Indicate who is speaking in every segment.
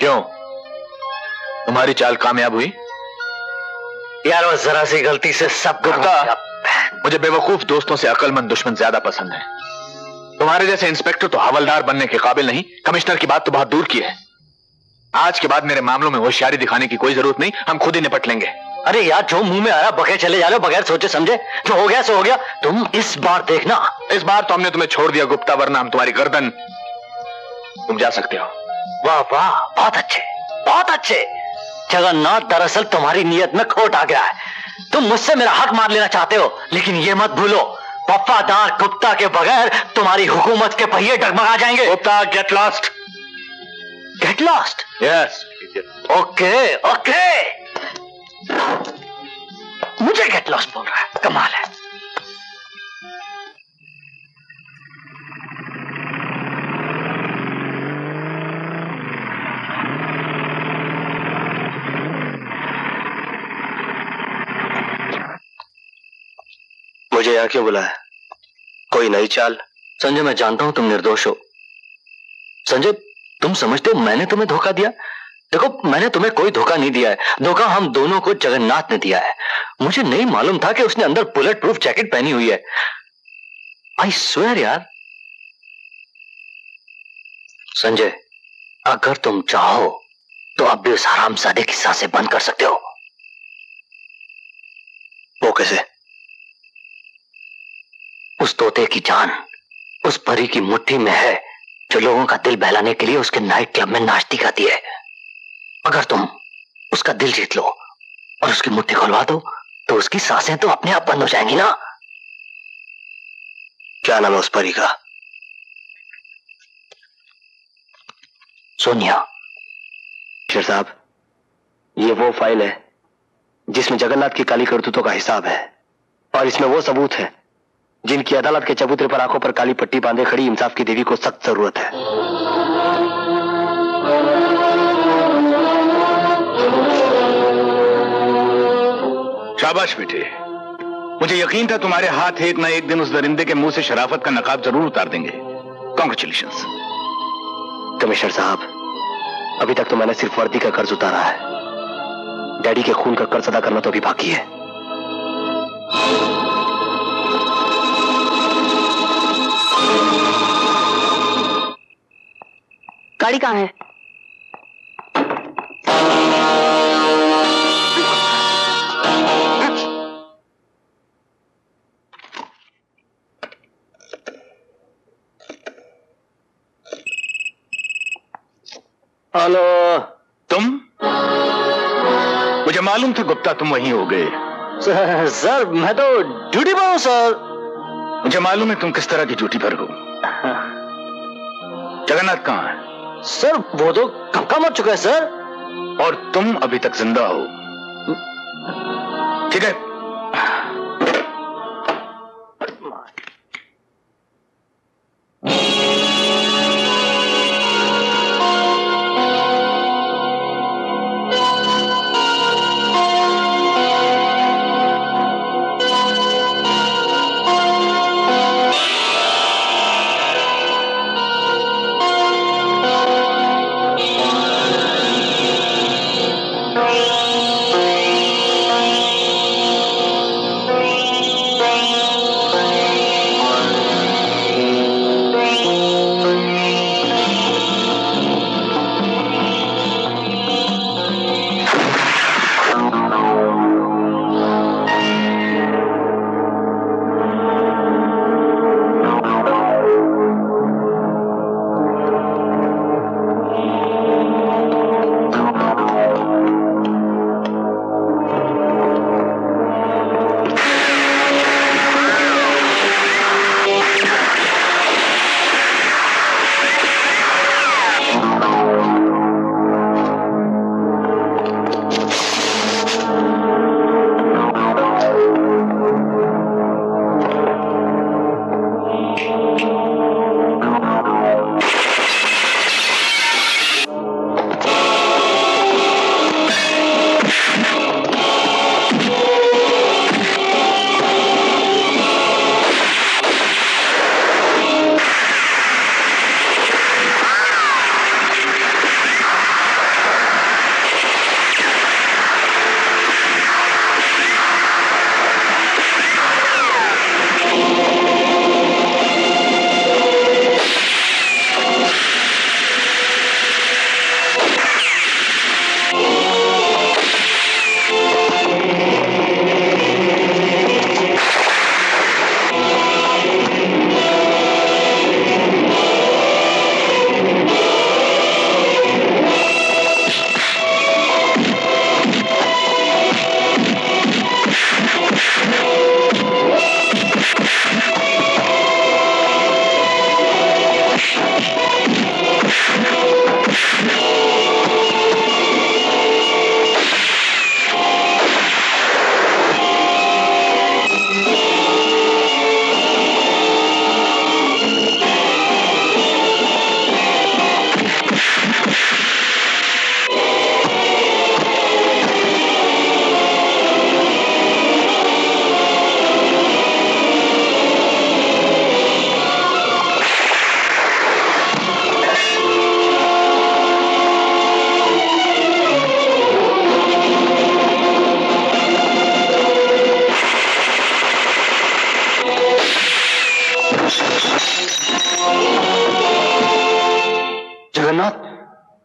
Speaker 1: क्यों, तुम्हारी चाल कामयाब हुई?
Speaker 2: यार वो जरा सी गलती से सब
Speaker 1: गुप्ता, मुझे बेवकूफ दोस्तों से अकलमंद दुश्मन ज्यादा पसंद है। तुम्हारे जैसे इंस्पेक्टर तो हवलदार बनने के काबिल नहीं, कमिश्नर की बात तो बहुत दूर की है। आज के बाद मेरे मामलों में होशियारी दिखाने की कोई जरूरत नहीं, हम खुद ही निपट लेंगे।
Speaker 2: अरे यार, जो मुंह में आया बके चले जा रहे हो बगैर सोचे समझे। जो हो गया सो हो गया। तुम इस बार देखना।
Speaker 1: इस बार तो हमने तुम्हें छोड़ दिया गुप्ता, वरना हम तुम्हारी गर्दन। तुम जा सकते हो।
Speaker 2: वाह वाह, बहुत अच्छे बहुत अच्छे। जगन्नाथ, दरअसल तुम्हारी नीयत में खोट आ गया है। तुम मुझसे मेरा हक मार लेना चाहते हो, लेकिन ये मत भूलो, वफादार गुप्ता के बगैर तुम्हारी हुकूमत के पहिए डगमगा जाएंगे।
Speaker 1: Gupta, get lost.
Speaker 2: Get lost?
Speaker 1: Yes.
Speaker 2: Okay okay. मुझे गेट लॉस्ट बोल रहा है, कमाल है।
Speaker 3: मुझे यहाँ क्यों बुलाया? कोई नई चाल?
Speaker 2: संजय, मैं जानता हूं तुम निर्दोष हो। संजय, तुम समझते हो मैंने तुम्हें धोखा दिया? देखो, मैंने तुम्हें कोई धोखा नहीं दिया है। धोखा हम दोनों को जगन्नाथ ने दिया है। मुझे नहीं मालूम था कि उसने अंदर बुलेट प्रूफ जैकेट पहनी हुई है। आई स्वेयर यार। संजय, अगर तुम चाहो तो अब भी उस हरामजादे की सांसें बंद कर सकते हो।
Speaker 3: वो कैसे?
Speaker 2: उस तोते की जान उस परी की मुट्ठी में है, जो लोगों का दिल बहलाने के लिए उसके नाइट क्लब में नाचती गाती है। अगर तुम उसका दिल जीत लो और उसकी मुट्ठी खुलवा दो, तो उसकी सांसें तो अपने आप बंद हो जाएंगी ना।
Speaker 3: क्या नाम है उस परी का?
Speaker 2: सोनिया।
Speaker 3: शेर साहब, ये वो फाइल है जिसमें जगन्नाथ की काली करतूतों का हिसाब है, और इसमें वो सबूत है जिनकी अदालत के चबूतरे पर आंखों पर काली पट्टी बांधे खड़ी इंसाफ की देवी को सख्त जरूरत है।
Speaker 1: शाबाश बेटे, मुझे यकीन था तुम्हारे हाथ एक ना एक दिन उस दरिंदे के मुंह से शराफत का नकाब जरूर उतार देंगे। कॉन्ग्रेचुलेशंस।
Speaker 3: कमिश्नर साहब, अभी तक तो मैंने सिर्फ वर्दी का कर्ज उतारा है। डैडी के खून का कर्ज अदा करना तो अभी बाकी है।
Speaker 4: गाड़ी कहाँ है?
Speaker 3: हेलो।
Speaker 1: तुम? मुझे मालूम था गुप्ता तुम वहीं हो गए।
Speaker 2: सर, मैं तो ड्यूटी पर हूं सर।
Speaker 1: मुझे मालूम है तुम किस तरह की ड्यूटी पर हो। जगन्नाथ कहाँ है?
Speaker 2: सर, वो तो कब का मर चुका है सर।
Speaker 1: और तुम अभी तक जिंदा हो। ठीक है,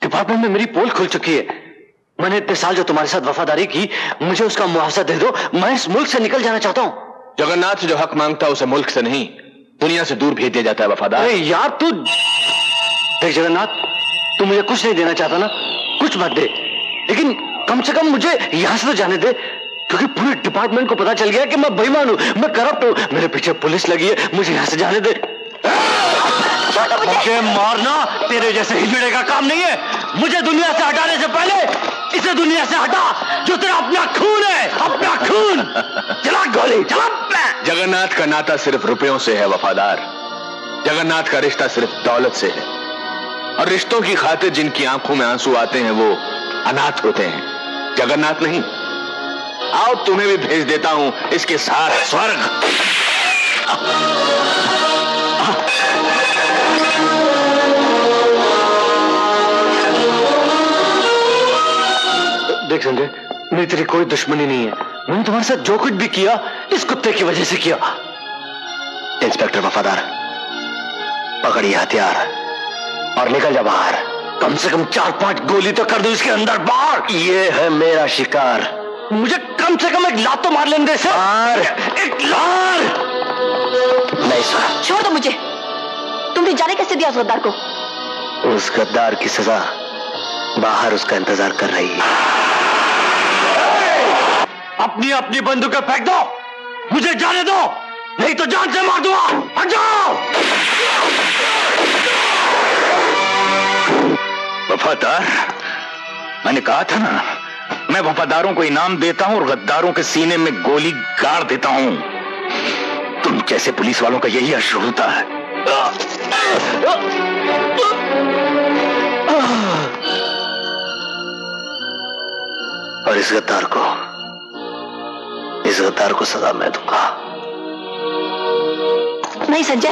Speaker 2: डिपार्टमेंट में मेरी पोल खुल चुकी है। मैंने इतने साल जो तुम्हारे साथ वफादारी की, मुझे उसका मुआवजा दे दो। मैं इस मुल्क से निकल जाना चाहता हूं।
Speaker 1: जगन्नाथ से जो हक मांगता है उसे मुल्क से नहीं दुनिया से दूर भेज दिया जाता है वफादार।
Speaker 2: अरे यार तू देख जगन्नाथ, तू मुझे कुछ नहीं देना चाहता ना, कुछ मत दे, लेकिन कम से कम मुझे यहां से तो जाने दे, क्योंकि पूरे डिपार्टमेंट को पता चल गया कि मैं बेईमान हूं, मैं करप्ट हूं, मेरे पीछे पुलिस लगी है। मुझे यहां से जाने दे। मुझे मारना तेरे जैसे हिजड़े का काम नहीं है। मुझे दुनिया से हटाने से पहले इसे दुनिया से हटा, जो तेरा अपना खून है, अपना खून। चला गोली, चला।
Speaker 1: जगन्नाथ का नाता सिर्फ रुपयों से है वफादार। जगन्नाथ का रिश्ता सिर्फ दौलत से है, और रिश्तों की खातिर जिनकी आंखों में आंसू आते हैं वो अनाथ होते हैं, जगन्नाथ नहीं। आओ तुम्हें भी भेज देता हूं इसके साथ स्वर्ग।
Speaker 2: देख संजय, मेरी तेरी कोई दुश्मनी नहीं है। मैंने तुम्हारे साथ जो कुछ भी किया इस कुत्ते की वजह से किया।
Speaker 3: इंस्पेक्टर वफादार, पकड़िए हथियार और निकल जा बाहर।
Speaker 2: कम से कम 4-5 गोली तो कर दो इसके अंदर बाहर।
Speaker 3: ये है मेरा शिकार।
Speaker 2: मुझे कम से कम एक लात तो मार लेने दे सर। एक लार।
Speaker 3: नहीं सर,
Speaker 4: छोड़ दो मुझे। तुमने जाने कैसे दिया उस गद्दार को?
Speaker 3: उस गद्दार की सजा बाहर उसका इंतजार कर रही है।
Speaker 2: अपनी अपनी बंदूकें फेंक दो, मुझे जाने दो, नहीं तो जान से मार दूंगा। हट जाओ।
Speaker 5: वफादार, मैंने कहा था ना, मैं वफादारों को इनाम देता हूं और गद्दारों के सीने में गोली गाड़ देता हूं। तुम जैसे पुलिस वालों का यही अश्र होता है।
Speaker 3: और इस गद्दार को सजा मैं दूंगा।
Speaker 4: नहीं संजय,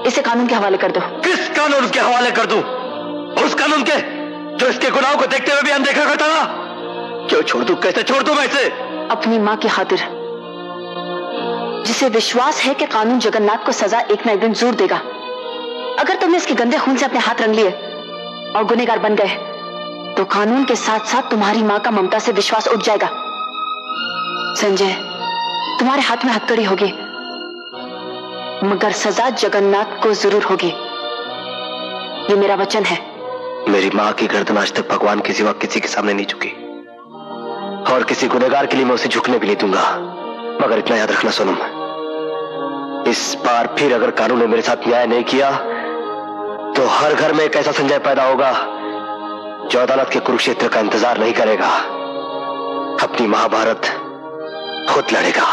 Speaker 4: इसे कानून के हवाले कर दो।
Speaker 2: किस कानून के हवाले कर दूं? उस कानून के जो इसके गुनाहों को देखते हुए भी अनदेखा करता था। क्यों छोड़ दूं? कैसे छोड़ दूं मैं इसे?
Speaker 4: अपनी मां की खातिर, जिसे विश्वास है कि कानून जगन्नाथ को सजा एक न एक दिन जरूर देगा। अगर तुमने इसके गंदे खून से अपने हाथ रंग लिए और गुनहगार बन गए, तो कानून के साथ साथ तुम्हारी मां का ममता से विश्वास उठ जाएगा। संजय, तुम्हारे हाथ में हथकड़ी होगी, मगर सजा जगन्नाथ को जरूर होगी। ये मेरा वचन है।
Speaker 3: मेरी मां की गर्दन आज तक भगवान के सिवा किसी के सामने नहीं झुकी, और किसी गुनहगार के लिए मैं उसे झुकने भी नहीं दूंगा। मगर इतना याद रखना सोनम, इस बार फिर अगर कानून ने मेरे साथ न्याय नहीं किया तो हर घर में एक ऐसा संजय पैदा होगा जो अदालत के कुरुक्षेत्र का इंतजार नहीं करेगा, अपनी महाभारत खुद लड़ेगा।